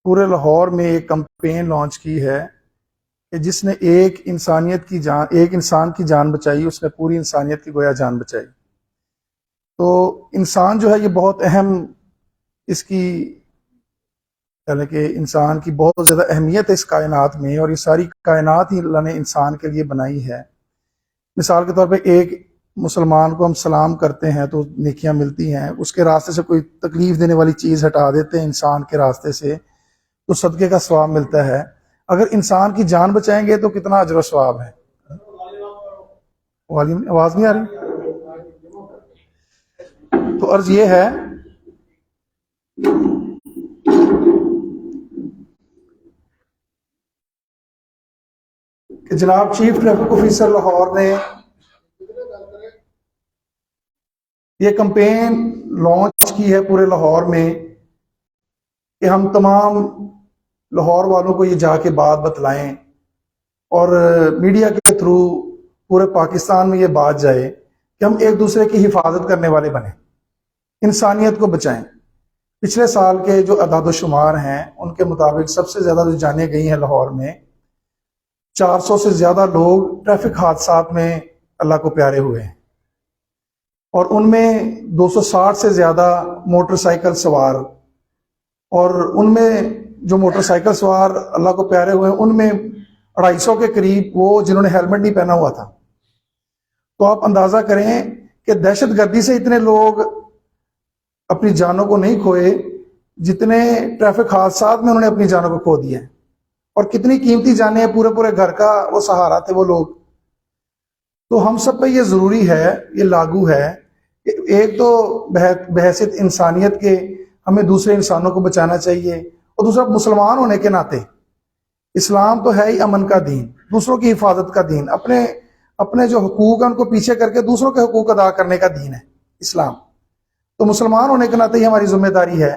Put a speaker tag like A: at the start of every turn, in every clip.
A: پورے لاہور میں ایک کمپین لانچ کی ہے کہ جس نے ایک انسان کی جان بچائی، اس نے پوری انسانیت کی گویا جان بچائی۔ تو انسان جو ہے یہ بہت اہم، اس کی یعنی کہ انسان کی بہت زیادہ اہمیت ہے اس کائنات میں، اور یہ ساری کائنات ہی اللہ نے انسان کے لیے بنائی ہے۔ مثال کے طور پہ ایک مسلمان کو ہم سلام کرتے ہیں تو نیکیاں ملتی ہیں، اس کے راستے سے کوئی تکلیف دینے والی چیز ہٹا دیتے ہیں انسان کے راستے سے تو صدقے کا ثواب ملتا ہے۔ اگر انسان کی جان بچائیں گے تو کتنا اجر و ثواب ہے۔ آواز نہیں آ رہی؟ تو عرض یہ ہے کہ جناب چیف ٹریفک آفیسر لاہور نے یہ کمپین لانچ کی ہے پورے لاہور میں کہ ہم تمام لاہور والوں کو یہ جا کے بات بتلائیں اور میڈیا کے تھرو پورے پاکستان میں یہ بات جائے کہ ہم ایک دوسرے کی حفاظت کرنے والے بنیں، انسانیت کو بچائیں۔ پچھلے سال کے جو اعداد و شمار ہیں ان کے مطابق سب سے زیادہ جو جانیں گئی ہیں لاہور میں 400 سے زیادہ لوگ ٹریفک حادثات میں اللہ کو پیارے ہوئے ہیں، اور ان میں 260 سے زیادہ موٹر سائیکل سوار، اور ان میں جو موٹر سائیکل سوار اللہ کو پیارے ہوئے ہیں ان میں 250 کے قریب وہ جنہوں نے ہیلمٹ نہیں پہنا ہوا تھا۔ تو آپ اندازہ کریں کہ دہشت گردی سے اتنے لوگ اپنی جانوں کو نہیں کھوئے جتنے ٹریفک حادثات میں انہوں نے اپنی جانوں کو کھو دیا، اور کتنی قیمتی جانیں ہیں، پورے پورے گھر کا وہ سہارا تھے وہ لوگ۔ تو ہم سب پہ یہ ضروری ہے، یہ لاگو ہے کہ ایک تو بحیثیت انسانیت کے ہمیں دوسرے انسانوں کو بچانا چاہیے، اور دوسرا مسلمان ہونے کے ناطے اسلام تو ہے ہی امن کا دین، دوسروں کی حفاظت کا دین، اپنے جو حقوق ہیں ان کو پیچھے کر کے دوسروں کے حقوق ادا کرنے کا دین ہے اسلام۔ تو مسلمان ہونے کے ناطے ہی ہماری ذمہ داری ہے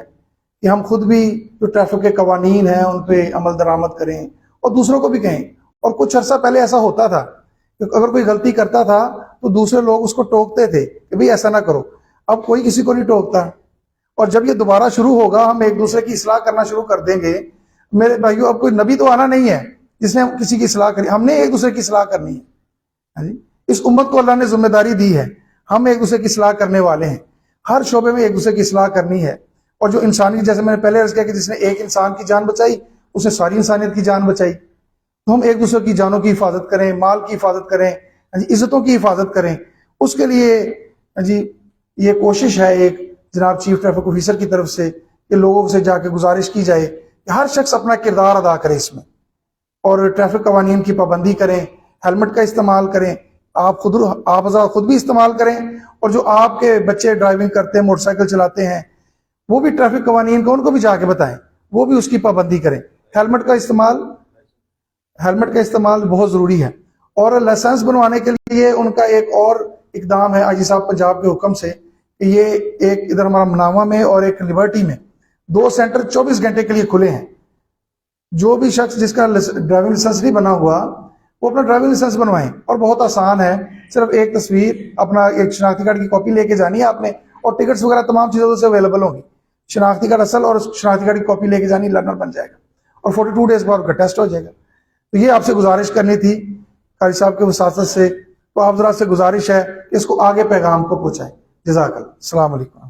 A: کہ ہم خود بھی جو ٹریفک کے قوانین ہیں ان پہ عمل درآمد کریں اور دوسروں کو بھی کہیں۔ اور کچھ عرصہ پہلے ایسا ہوتا تھا کہ اگر کوئی غلطی کرتا تھا تو دوسرے لوگ اس کو ٹوکتے تھے کہ بھئی ایسا نہ کرو، اب کوئی کسی کو نہیں ٹوکتا۔ اور جب یہ دوبارہ شروع ہوگا، ہم ایک دوسرے کی اصلاح کرنا شروع کر دیں گے۔ میرے بھائیو، اب کوئی نبی تو آنا نہیں ہے جس نے کسی کی اصلاح کری، ہم نے ایک دوسرے کی اصلاح کرنی ہے۔ اس امت کو اللہ نے ذمہ داری دی ہے، ہم ایک دوسرے کی اصلاح کرنے والے ہیں، ہر شعبے میں ایک دوسرے کی اصلاح کرنی ہے۔ اور جو انسانی، جیسے میں نے پہلے عرض کیا کہ جس نے ایک انسان کی جان بچائی اس نے ساری انسانیت کی جان بچائی۔ تو ہم ایک دوسرے کی جانوں کی حفاظت کریں، مال کی حفاظت کریں، عزتوں کی حفاظت کریں۔ اس کے لیے یہ کوشش ہے ایک جناب چیف ٹریفک آفیسر کی طرف سے کہ لوگوں سے جا کے گزارش کی جائے کہ ہر شخص اپنا کردار ادا کرے اس میں، اور ٹریفک قوانین کی پابندی کریں، ہیلمٹ کا استعمال کریں، آپ خود بھی استعمال کریں، اور جو آپ کے بچے ڈرائیونگ کرتے ہیں، موٹر سائیکل چلاتے ہیں، وہ بھی ٹریفک قوانین کو ان کو بھی جا کے بتائیں، وہ بھی اس کی پابندی کریں۔ ہیلمٹ کا استعمال بہت ضروری ہے۔ اور لائسنس بنوانے کے لیے ان کا ایک اور اقدام ہے آئی جی صاحب پنجاب کے حکم سے کہ یہ ایک ادھر ہمارا مناوا میں اور ایک لبرٹی میں 2 سینٹر 24 گھنٹے کے لیے کھلے ہیں۔ جو بھی شخص جس کا ڈرائیونگ لائسنس نہیں بنا ہوا وہ اپنا ڈرائیونگ لائسنس بنوائیں، اور بہت آسان ہے، صرف ایک تصویر، اپنا ایک شناختی کارڈ کی کاپی لے کے جانی ہے آپ نے، اور ٹکٹس وغیرہ تمام چیزوں سے اویلیبل ہوں گی۔ شناختی کارڈ اصل اور شناختی کارڈ کی کاپی لے کے جانی، لرنر بن جائے گا، اور 42 ڈیز بعد کا ٹیسٹ ہو جائے گا۔ تو یہ آپ سے گزارش کرنی تھی قاری صاحب کے وساطت سے، تو آپ ذرا سے گزارش ہے کہ اس کو آگے پیغام کو پہنچائیں۔ جزاک اللہ، السلام علیکم۔